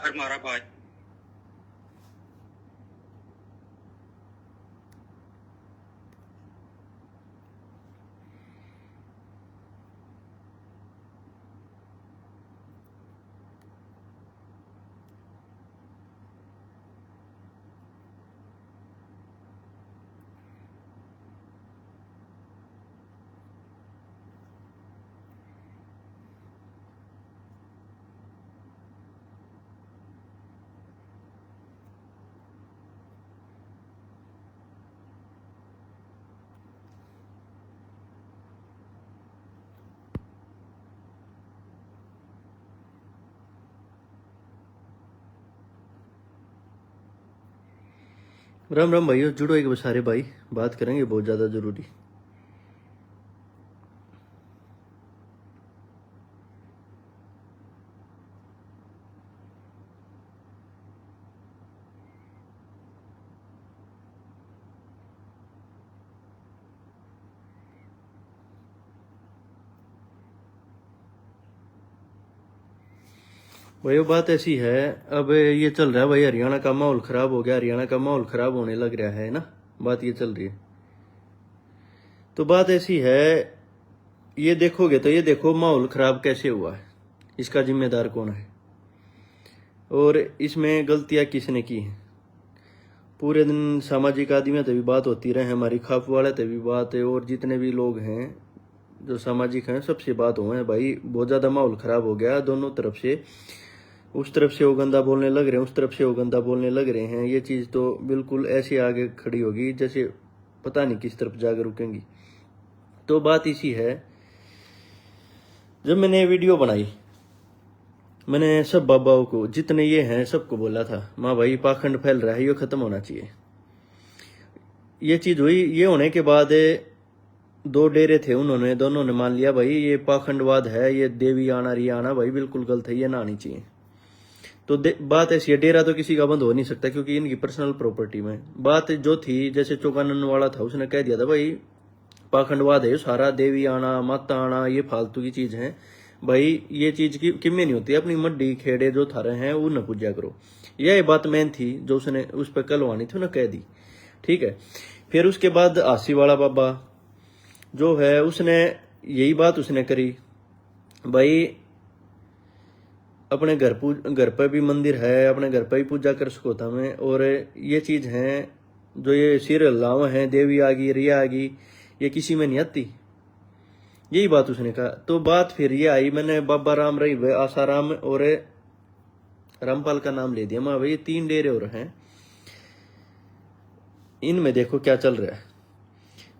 हर मारा भाई। राम राम भाइयों, जुड़ो एक सारे भाई, बात करेंगे बहुत ज़्यादा ज़रूरी। भाई बात ऐसी है, अब ये चल रहा है भाई, हरियाणा का माहौल खराब हो गया, हरियाणा का माहौल खराब होने लग रहा है ना, बात ये चल रही है। तो बात ऐसी है, ये देखोगे तो ये देखो माहौल खराब कैसे हुआ है, इसका जिम्मेदार कौन है और इसमें गलतियां किसने की हैं। पूरे दिन सामाजिक आदमियों तभी बात होती रहे, हमारी खाप वाले तभी बात है, और जितने भी लोग हैं जो सामाजिक हैं सबसे बात हुए हैं भाई, बहुत ज़्यादा माहौल खराब हो गया दोनों तरफ से। उस तरफ से वो गंदा बोलने लग रहे हैं, उस तरफ से वो गंदा बोलने लग रहे हैं। ये चीज़ तो बिल्कुल ऐसे आगे खड़ी होगी जैसे पता नहीं किस तरफ जाकर रुकेंगी। तो बात इसी है, जब मैंने ये वीडियो बनाई, मैंने सब बाबाओं को जितने ये हैं सबको बोला था, माँ भाई पाखंड फैल रहा है, ये खत्म होना चाहिए। ये चीज़ हुई, ये होने के बाद दो डेरे थे, उन्होंने दोनों ने मान लिया भाई ये पाखंडवाद है, ये देवी आना रिया आना भाई बिल्कुल गलत है, ये ना आनी चाहिए। तो बात ऐसी है, डेरा तो किसी का बंद हो नहीं सकता क्योंकि इनकी पर्सनल प्रॉपर्टी में। बात जो थी, जैसे चौकानन वाला था, उसने कह दिया था भाई पाखंडवाद है सारा, देवी आना माता आना ये फालतू की चीज है भाई, ये चीज की किम्मे नहीं होती, अपनी मड्डी खेड़े जो थारे हैं वो न पूजा करो। यह बात मैन थी जो उसने उस पर कलवानी थी, उन्हें कह दी, ठीक है। फिर उसके बाद आसी वाला बाबा जो है, उसने यही बात उसने करी भाई, अपने घर पर भी मंदिर है, अपने घर पर भी पूजा कर सको था मैं, और ये चीज है जो ये सिर लावा है, देवी आ गई रिया आ गई, ये किसी में नहीं आती, यही बात उसने कहा। तो बात फिर ये आई, मैंने बाबा राम रही आसाराम और रामपाल का नाम ले दिया, मैं भाई 3 डेरे और हैं, इनमें देखो क्या चल रहा है।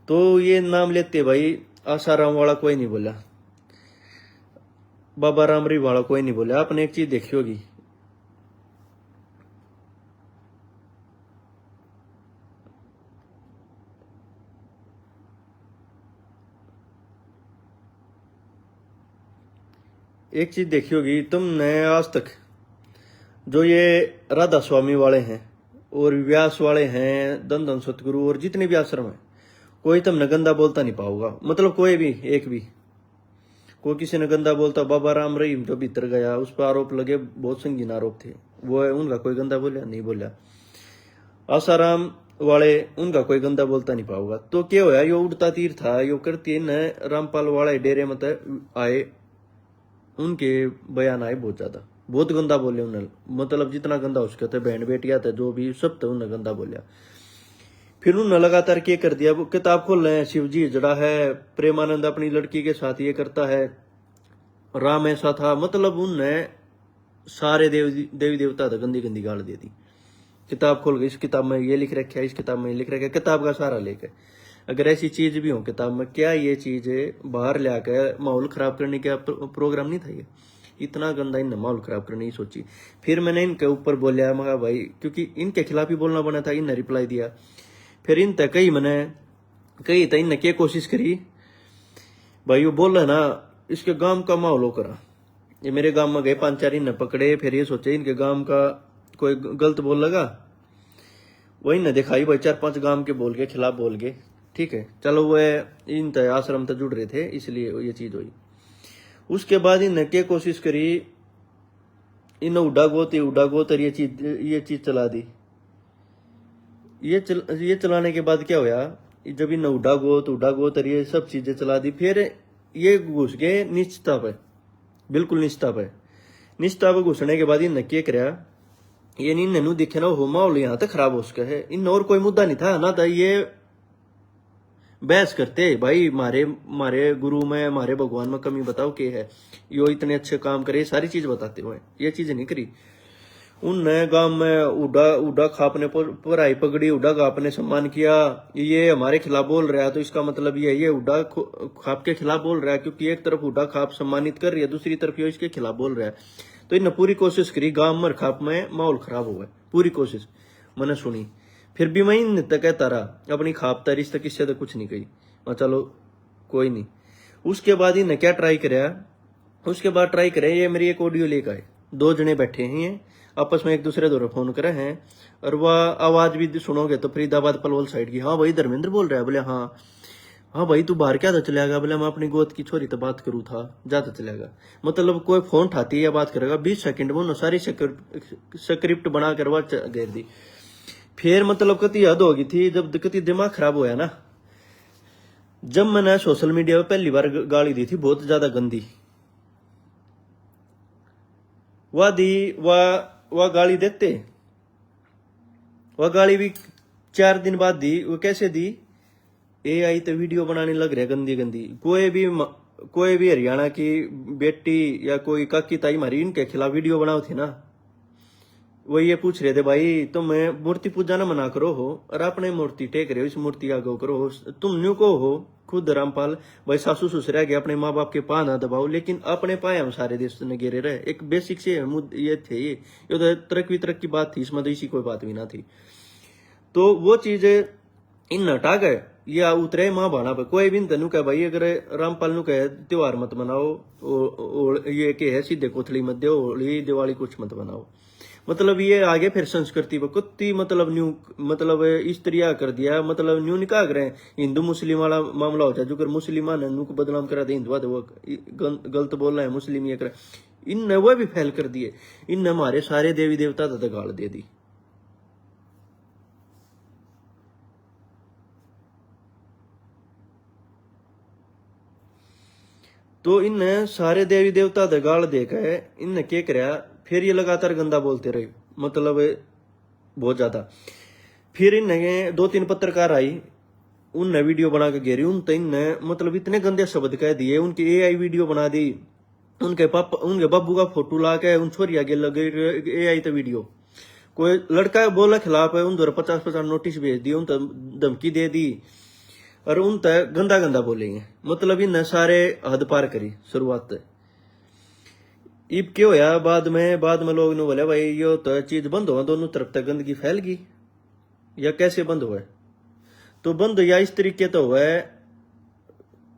तो ये नाम लेते भाई, आसाराम वाला कोई नहीं बोला, बाबा रामरी वाला कोई नहीं बोला। आपने एक चीज देखी होगी, एक चीज देखी होगी तुमने आज तक, जो ये राधा स्वामी वाले हैं और व्यास वाले हैं, धन धन सतगुरु और जितने भी आश्रम है, कोई तुमने गंदा बोलता नहीं पाओगा, मतलब कोई भी एक भी कोई किसी ने गंदा बोलता। बाबा राम रहीम जो भीतर गया उस पर आरोप लगे, बहुत संगीन आरोप थे, वो है उनका कोई गंदा बोला नहीं बोला। आसाराम वाले उनका कोई गंदा बोलता नहीं पाओगा। तो क्या होया, यो उड़ता तीर था, यो करती न रामपाल वाले डेरे मत आए, उनके बयान आए बहुत ज्यादा, बहुत गंदा बोले उन्हें, मतलब जितना गंदा हो सके थे, बहन बेटिया थे जो भी सब थे, उन्हें गंदा बोलिया। फिर उन्होंने लगातार क्या कर दिया, वो किताब खोल रहे हैं, शिव जी जड़ा है, प्रेमानंद अपनी लड़की के साथ ये करता है, राम ऐसा था, मतलब उनने सारे देवी देवता था गंदी गंदी गाल दे दी। किताब खोल के इस किताब में ये लिख रखा है, इस किताब में ये लिख रखा है, किताब का सारा लेकर। अगर ऐसी चीज भी हो किताब में, क्या ये चीज बाहर ले आकर माहौल खराब करने का प्रोग्राम नहीं था ये? इतना गंदा इन माहौल खराब करने की सोची। फिर मैंने इनके ऊपर बोलिया, मगा भाई क्योंकि इनके खिलाफ ही बोलना बना था, इनने रिप्लाई दिया। फिर इन तक कही मैंने कही था, इनने क्या कोशिश करी भाई, वो बोल रहे ना इसके गांव का माहौल हो करा, ये मेरे गांव में गए 5-4 इनने पकड़े, फिर ये सोचे इनके गांव का कोई गलत बोल लगा, वही न दिखाई भाई 4-5 गांव के बोल के खिलाफ बोल के, ठीक है। चलो वो इन आश्रम तक जुड़ रहे थे इसलिए ये चीज हुई। उसके बाद इनने क्या कोशिश करी, इन उड़ा गोत और ये चीज चला दी। ये चलाने के बाद क्या होया, जब इन उड़ा गोत और ये सब चीजें चला दी, फिर ये घुस गए निश्चिता पे, बिल्कुल निश्चिता पे। निश्चिता पे घुसने के बाद इन क्या कराया, ये इन नू दिखे ना हो माहौल यहाँ तक खराब हो सका है। इन और कोई मुद्दा नहीं था ना, था ये बहस करते भाई मारे गुरु में मारे भगवान में कमी बताओ के है, यो इतने अच्छे काम करे, सारी चीज बताते हुए ये चीज नहीं करी। उनने गांव में उड़ा खाप ने पराई पगड़ी, उड़ा खाप ने सम्मान किया। ये हमारे खिलाफ बोल रहा है तो इसका मतलब ये उड़ा खाप के खिलाफ बोल रहा है, क्योंकि एक तरफ उड़ा खाप सम्मानित कर रही है, दूसरी तरफ ये इसके खिलाफ बोल रहा है। तो इन्हें पूरी कोशिश करी गांव में खाप में माहौल खराब हुआ, पूरी कोशिश मैंने सुनी। फिर भी मैं इन तक कहता रहा अपनी खाप तारी तक, किससे तो कुछ नहीं कही, मैं चलो कोई नहीं। उसके बाद इन्हें क्या ट्राई कराया, उसके बाद ट्राई करे ये मेरी एक ऑडियो लेकर आए, दो जने बैठे हैं आपस में एक दूसरे द्वारा फोन करे हैं, और वह आवाज भी सुनोगे तो फरीदाबाद पलवल साइड की। हाँ भाई धर्मेंद्र बोल रहा है, बोले हाँ हाँ भाई तू बाहर क्या तो चलेगा, बोले मैं अपनी गोद की छोरी तो बात करूँ था, जाता चलेगा। मतलब कोई फोन उठाती है या बात करेगा 20 सेकंड में उन्होंने सारी स्क्रिप्ट बना कर वह घेर दी। फिर मतलब कति हद होगी थी, जब कति दिमाग खराब हुआ ना, जब मैंने सोशल मीडिया पे पहली बार गाली दी थी बहुत ज्यादा गंदी, वह दी वह गाली देते, वह गाली भी 4 दिन बाद दी। वो कैसे दी, AI तो वीडियो बनाने लग रहे गंदी गंदी। कोई भी हरियाणा की बेटी या कोई काकी ताई हमारी इनके खिलाफ वीडियो बनाओ थी ना, वो ये पूछ रहे थे भाई तुम मूर्ति पूजा ना मना करो हो, और अपने मूर्ति टेक रहे हो, इस मूर्ति आगे करो हो, तुम न्यू को हो खुद रामपाल भाई सासू ससुर गए, अपने माँ बाप के पा ना दबाओ, लेकिन अपने पाए हम सारे देश ने घेरे रहे। एक बेसिक से ये थे, ये तो तरक की बात थी, इसमें तो इसी कोई बात भी ना थी। तो वो चीज इन हटा गए, या उतरे माँ भाना पे। कोई भी तनु कह भाई अगर रामपाल नु कहे त्योहार मत मनाओ, ये के है सीधे कोथली मत दो, होली दिवाली कुछ मत बनाओ, मतलब ये आगे फिर संस्कृति पर कुत्ती मतलब न्यू मतलब इस तरह कर दिया, मतलब न्यू निकाह करें हिंदू मुस्लिम वाला मामला हो जाए, जो कर मुसलमान है नु को बदनाम करा दे, हिंदुआ वो गलत बोल रहे हैं, मुस्लिम ये करे, इन वो भी फैल कर दिए। इन हमारे सारे देवी देवता तो गाल दे दी। तो इन सारे देवी देवता दगाल देकर इन क्या कराया, फिर ये लगातार गंदा बोलते रहे, मतलब बहुत ज्यादा। फिर इन 2-3 पत्रकार आई, उनने वीडियो बना के घेरी, उन इनने मतलब इतने गंदे शब्द कह दिए, उनकी AI वीडियो बना दी, उनके बाबू का फोटो ला के उन छोरी आगे लगे AI तो वीडियो। कोई लड़का बोला खिलाफ है उन 50-50 नोटिस भेज दिए, उन धमकी दे दी, और उन तक गंदा गंदा बोलेंगे, मतलब इन सारे हद पार करी शुरुआत तक। इब क्या होया बाद में लोग ने बोले भाई यो तो चीज बंद हुआ, दोनों तरफ तक गंदगी फैल गई, या कैसे बंद हुआ। तो बंद या इस तरीके तो हुआ है,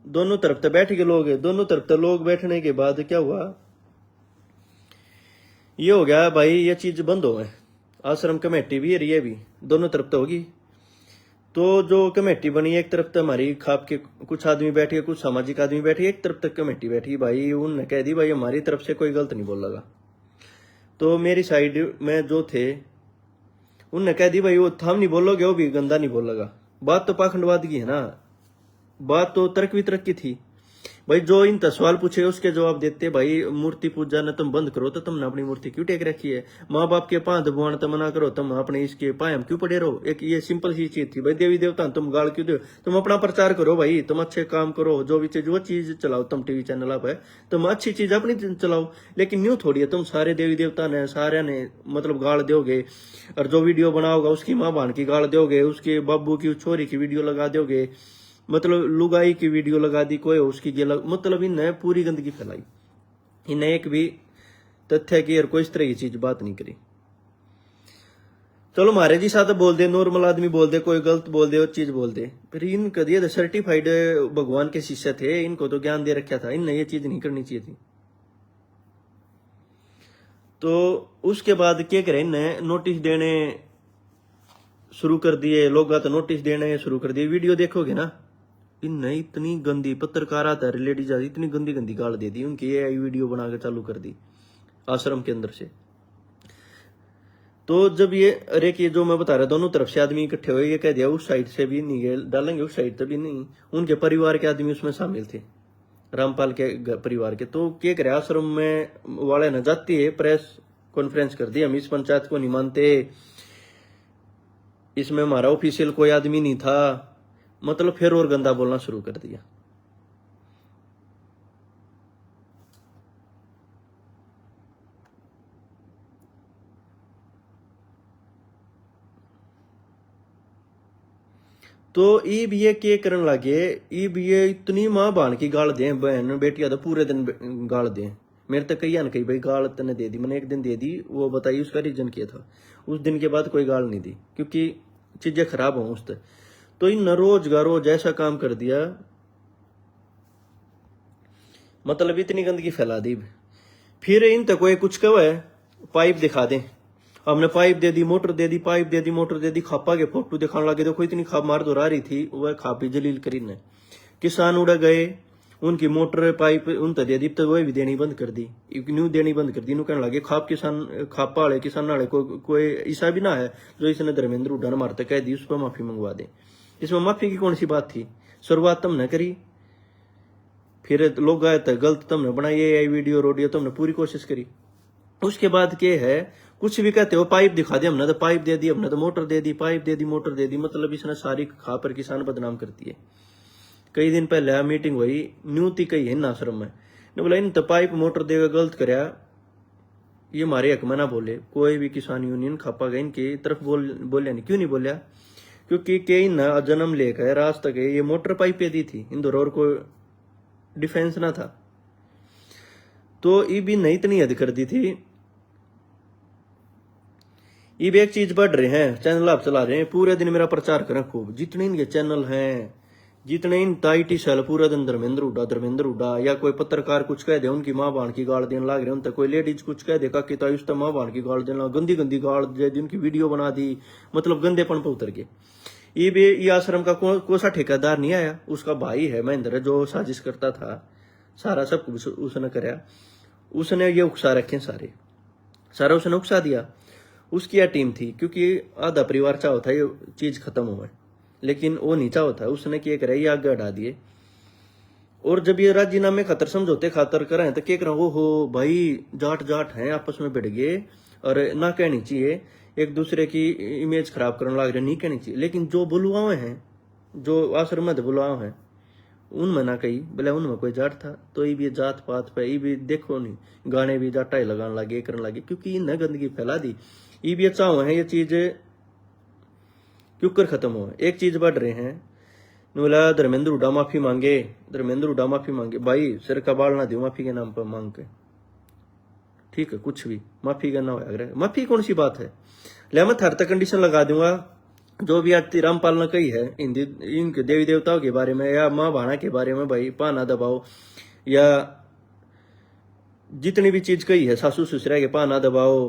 दोनों तरफ तक बैठ के लोग, दोनों तरफ तक लोग बैठने के बाद क्या हुआ, ये हो गया भाई ये चीज बंद हो गए। आश्रम कमेटी भी है, ये भी दोनों तरफ तो होगी। तो जो कमेटी बनी, एक तरफ तो हमारी खाप के कुछ आदमी बैठे, कुछ सामाजिक आदमी बैठे, एक तरफ तक कमेटी बैठी भाई, उनने कह दी भाई हमारी तरफ से कोई गलत नहीं बोल लगा। तो मेरी साइड में जो थे उनने कह दी भाई वो हम नहीं बोलोगे, वो भी गंदा नहीं बोल लगा। बात तो पाखंडवाद की है ना, बात तो तर्क वितर्क की थी भाई। जो इन सवाल पूछे उसके जवाब देते भाई, मूर्ति पूजा न तुम बंद करो तो तुमने अपनी मूर्ति क्यों टेक रखी है, माँ बाप के पांव दबाना तो मना करो, तुम अपने इसके पायम क्यों पड़े रहो। एक ये सिंपल सी चीज थी भाई, देवी देवता तुम गाल क्यों दो, तुम अपना प्रचार करो भाई, तुम अच्छे काम करो, जो भी चीज वो चीज चलाओ, तुम टीवी चैनल आप है तुम अच्छी चीज अपनी चलाओ, लेकिन न्यू थोड़ी है तुम सारे देवी देवता ने सारे ने मतलब गाल दोगे, और जो वीडियो बनाओगा उसकी माँ बहन की गाल दोगे, उसके बाबू की छोरी की वीडियो लगा दोगे, मतलब लुगाई की वीडियो लगा दी कोई उसकी मतलब इन्हें पूरी गंदगी फैलाई। इन्हें एक भी तथ्य की और कोई इस तरह की चीज बात नहीं करी। चलो महाराज जी साथ बोल दे, नॉर्मल आदमी बोल दे, कोई गलत बोल दे, वो चीज बोल दे, फिर इनका दिया सर्टिफाइड भगवान के शिष्य थे, इनको तो ज्ञान दे रखा था, इन्हें ये चीज नहीं करनी चाहिए थी। तो उसके बाद क्या करें, इन्हें नोटिस देने शुरू कर दिए, लोग तो नोटिस देने शुरू कर दिए। वीडियो देखोगे ना, इनने इतनी गंदी पत्रकार आता है लेडीज इतनी गंदी गंदी गाल दे दी, उनकी AI वीडियो बनाकर चालू कर दी आश्रम के अंदर से। तो जब ये अरे कि जो मैं बता रहा दोनों तरफ से आदमी इकट्ठे हुए, ये कह दिया उस साइड से भी नहीं डालेंगे, उस साइड से भी नहीं, उनके परिवार के आदमी उसमें शामिल थे, रामपाल के परिवार के। तो क्या करे, आश्रम में वाले न जाती है, प्रेस कॉन्फ्रेंस कर दी, हम इस पंचायत को नहीं मानते, इसमें हमारा ऑफिशियल कोई आदमी नहीं था, मतलब फिर और गंदा बोलना शुरू कर दिया। तो ईब ये के करन लगे, ईब ये इतनी मां बान की गाल दे, बहन बेटिया तो पूरे दिन गाल दे। मेरे तक कही न कही भाई गाल तने दे दी, मैंने एक दिन दे दी, वो बताइए उसका रीजन क्या था। उस दिन के बाद कोई गाल नहीं दी, क्योंकि चीजें खराब हो उससे। तो इन रोज गा रोज ऐसा काम कर दिया, मतलब इतनी गंदगी फैला दी। फिर इन तक कोई कुछ कहो है, पाइप दिखा दे, हमने पाइप दे दी, मोटर दे दी, पाइप दे दी, मोटर दे दी, खापा के फोटो दिखाने लगे, देखो इतनी खाप मार दो रही थी, वह खापी जलील करी ने। किसान उड़ गए, उनकी मोटर पाइप उन तक दे दी, तो वह भी देनी बंद कर दी, न्यू देनी बंद कर दी। न्यू कहने लगे खाप किसान, खापा वाले किसान वाले कोई ऐसा भी ना है जो इसने धर्मेंद्र हुड्डा ने मारते कह दी उस पर माफी मंगवा दे। इसमें माफी की कौन सी बात थी, शुरुआत तुमने करी, फिर लोग आए तो गलत तुमने बनाई, ये वीडियो रोडियो तुमने पूरी कोशिश करी। उसके बाद क्या है, कुछ भी कहते हो, पाइप दिखा दी, हमने तो पाइप दे दी, हमने तो मोटर दे दी, पाइप दे दी, मोटर दे दी, मतलब इसने सारी खा पर किसान बदनाम करती है। कई दिन पहले मीटिंग हुई, न्यूति कही है ना आश्रम में, ने बोला इन तो पाइप मोटर देगा गलत कराया, ये हमारे हक में ना बोले, कोई भी किसान यूनियन खापा गए इनकी तरफ बोलिया नहीं। क्यों नहीं बोलिया, क्योंकि कई ना जन्म लेकर राज तक ये मोटर पाइपें दी थी, इंदौर और को डिफेंस ना था। तो ये भी नहीं इतनी हद कर दी थी। ये भी एक चीज बढ़ रहे हैं, चैनल आप चला रहे हैं, पूरे दिन मेरा प्रचार करें खूब, जितने इनके चैनल हैं, जितने इन टाइटी सेल पूरा दिन धर्मेंद्र हुड्डा, या कोई पत्रकार कुछ कह दे उनकी मां बहन की गाल देने लग रहे, उन कोई लेडीज कुछ कह दे कि ताई उस मां बहन की गाल देना, गंदी गंदी गाल दे दी, उनकी वीडियो बना दी, मतलब गंदेपन पर उतर के। ये भी ये आश्रम का कौन सा ठेकेदार नहीं आया, उसका भाई है महेंद्र जो साजिश करता था, सारा सब कुछ उसने कराया, उसने ये उकसा रखे सारा उसने उकसा दिया। उसकी यह टीम थी, क्योंकि आधा परिवार चाहो था ये चीज खत्म हुआ, लेकिन वो नहीं चाहो था, उसने क्या करा, ये आगे हटा दिए। और जब ये राजीनामे खातर समझौते खातर करें तो क्या करा, वो हो भाई जाट जाट हैं आपस में भिड़ गए, और ना कहनी चाहिए, एक दूसरे की इमेज खराब करने लग रहे, नहीं कहनी चाहिए। लेकिन जो बुलवाए हैं, जो आश्रम में बुलवाए हैं, उनमें ना कही बोले उनमें कोई जाट था, तो ये भी जात पात पे ये भी देखो नहीं, गाने भी जाटा ही लगाने लगे, करने लगे, क्योंकि इन्हें गंदगी फैला दी। ये भी अच्छा हुआ है, ये चीज क्यों कर खत्म हुआ। एक चीज बढ़ रहे हैं, बोला धर्मेंद्र हुड्डा माफी मांगे, धर्मेंद्र हुड्डा माफी मांगे, भाई सिर का बाल ना दो माफी के नाम पर मांग के, ठीक है, कुछ भी माफी का ना हो, अगर माफी कौन सी बात है। ले मैं थर तक कंडीशन लगा दूंगा, जो भी आज रामपाल ने कही है हिंदी इनके देवी देवताओं के बारे में या माँ भाना के बारे में, भाई पाना दबाओ, या जितनी भी चीज कही है, सासू ससुरा के पाना दबाओ,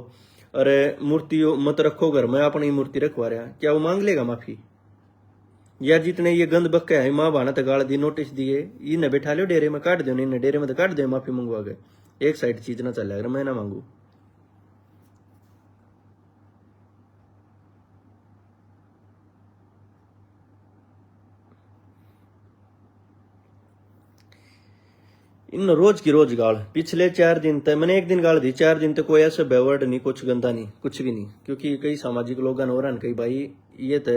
अरे मूर्ति मत रखो घर में, अपनी मूर्ति रखवा रहा, क्या वो मांग लेगा माफी। या जितने ये गंद बक्के है, माँ भाना तक गाड़ दी, नोटिस दिए, इन्हें बैठा लो डेरे में, काट दो, इन्हें डेरे में तो काट दो, माफी मंगवा गए, एक साइड चीज ना चले, अगर मैं ना मांगू। इन रोज की रोज गाल, पिछले 4 दिन तक मैंने एक दिन गाल दी, 4 दिन तक कोई ऐसा बेवर्ड नहीं, कुछ गंदा नहीं, कुछ भी नहीं, क्योंकि कई सामाजिक लोग हो रहा कई भाई ये तो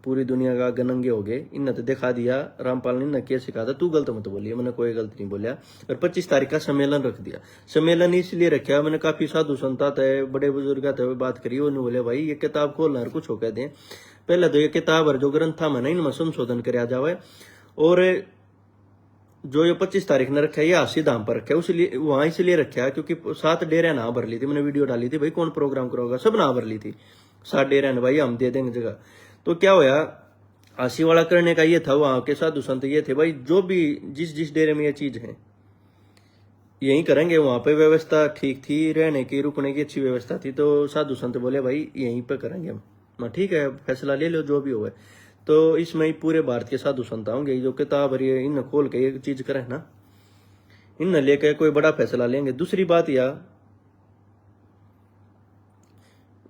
पूरी दुनिया का गनंगे हो गए, इन्हें तो दिखा दिया, रामपाल ने इन्हें क्या सिखा था, तू गलत मत बोलिए, मैंने कोई गलत नहीं बोलिया। और 25 तारीख का सम्मेलन रख दिया, सम्मेलन इसलिए रखा, मैंने काफी साधु संता थे, बड़े बुजुर्ग थे, बात करी, उन्होंने बोले भाई ये किताब खोलना है, कुछ हो कह दें, पहले तो ये किताब और जो ग्रंथ था मैंने इनमें संशोधन कराया जावे, और जो ये 25 तारीख ने रखा है ये हासी धाम पर रखा है, उसलिए वहां इसलिए रखा है क्योंकि 7 डेरे ना भर ली थी, मैंने वीडियो डाली थी, भाई कौन प्रोग्राम करोगा, सब ना भर ली थी, 7 डेरे ने भाई हम दे देंगे जगह। तो क्या होया, हासी वाला करने का ये था, वहां के साधु संत ये थे भाई, जो भी जिस डेरे में ये चीज है यही करेंगे, वहां पे व्यवस्था ठीक थी, रहने की रुकने की अच्छी व्यवस्था थी, तो साधु संत बोले भाई यहीं पे करेंगे हम, ठीक है फैसला ले लो जो भी हो। तो इसमें पूरे भारत के साधु संत होंगे, जो किताब इन खोल के ये चीज करें ना, इन लेके कोई बड़ा फैसला लेंगे। दूसरी बात, या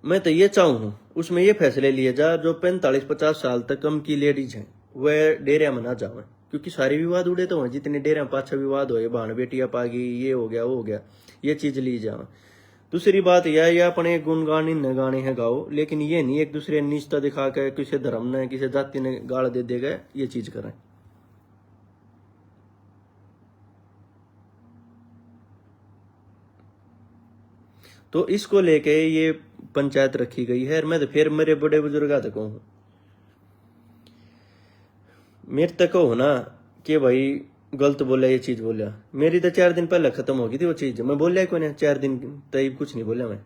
मैं तो ये चाहूँ उसमें ये फैसले लिए जा जो 45-50 साल तक कम की लेडीज हैं वह डेरिया में ना जावे, क्योंकि सारे विवाद उड़े तो हैं, जितने डेरिया में पाछा विवाद हो, बहन बेटिया पागी, ये हो गया वो हो गया, ये चीज ली जावे। दूसरी बात यह अपने गुणगान इन गाने हैं गाओ, लेकिन ये नहीं एक दूसरे नीचता दिखा के किसी धर्म ने किसी जाति ने गाल दे देगा ये चीज करें। तो इसको लेके ये पंचायत रखी गई है। मैं तो फिर मेरे बड़े बुजुर्ग तक हूँ, मेरे तक हो ना कि भाई गलत बोला, ये चीज बोला, मेरी तो 4 दिन पहले खत्म हो गई थी वो चीज, मैं बोलिया को नहीं 4 दिन तक कुछ नहीं बोला मैं।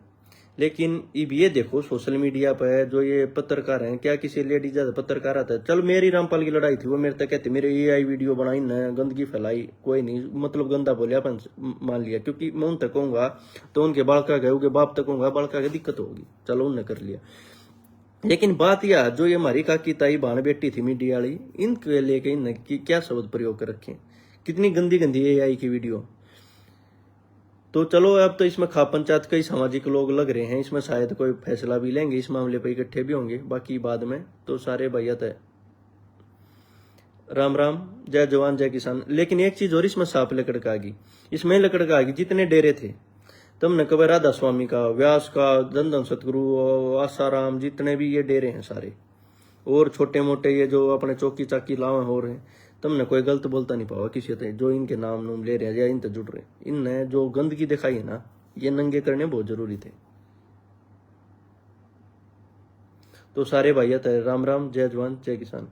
लेकिन अब ये देखो सोशल मीडिया पर जो ये पत्रकार हैं, क्या किसी लेडीज पत्रकार आता है, चलो मेरी रामपाल की लड़ाई थी वो मेरे तक कहते मेरे AI वीडियो बनाई न गंदगी फैलाई, कोई नहीं मतलब गंदा बोलिया अपन मान लिया, क्योंकि मैं उन तक कहूंगा तो उनके बालका गए उनके बाप तक कहूंगा बालका की दिक्कत होगी, चलो उनने कर लिया। लेकिन बात यह जो ये हमारी काकी ताई बहन बेटी थी मीडिया वाली, इनके लेके इन क्या शब्द प्रयोग कर रखे, कितनी गंदी गंदी AI की वीडियो। तो चलो अब तो इसमें खा पंचायत कई सामाजिक लोग लग रहे हैं, इसमें शायद कोई फैसला भी लेंगे, इस मामले पर इकट्ठे भी होंगे, बाकी बाद में तो सारे भैया है। राम राम, जय जवान जय किसान। लेकिन एक चीज और इसमें साफ लकड़ आ गई, इसमें लकड़ आ गई, जितने डेरे थे तुमने कभी राधा स्वामी का, व्यास का, दंदन सतगुरु, आसाराम, जितने भी ये डेरे हैं सारे, और छोटे मोटे ये जो अपने चौकी चाकी लावा हो रहे हैं, तुमने कोई गलत बोलता नहीं पावा किसी से जो इनके नाम नूम ले रहे हैं या इनसे जुड़ रहे हैं। इनने जो गंदगी दिखाई है ना, ये नंगे करने बहुत जरूरी थे। तो सारे भाइया थे, राम राम, जय जवान जय किसान।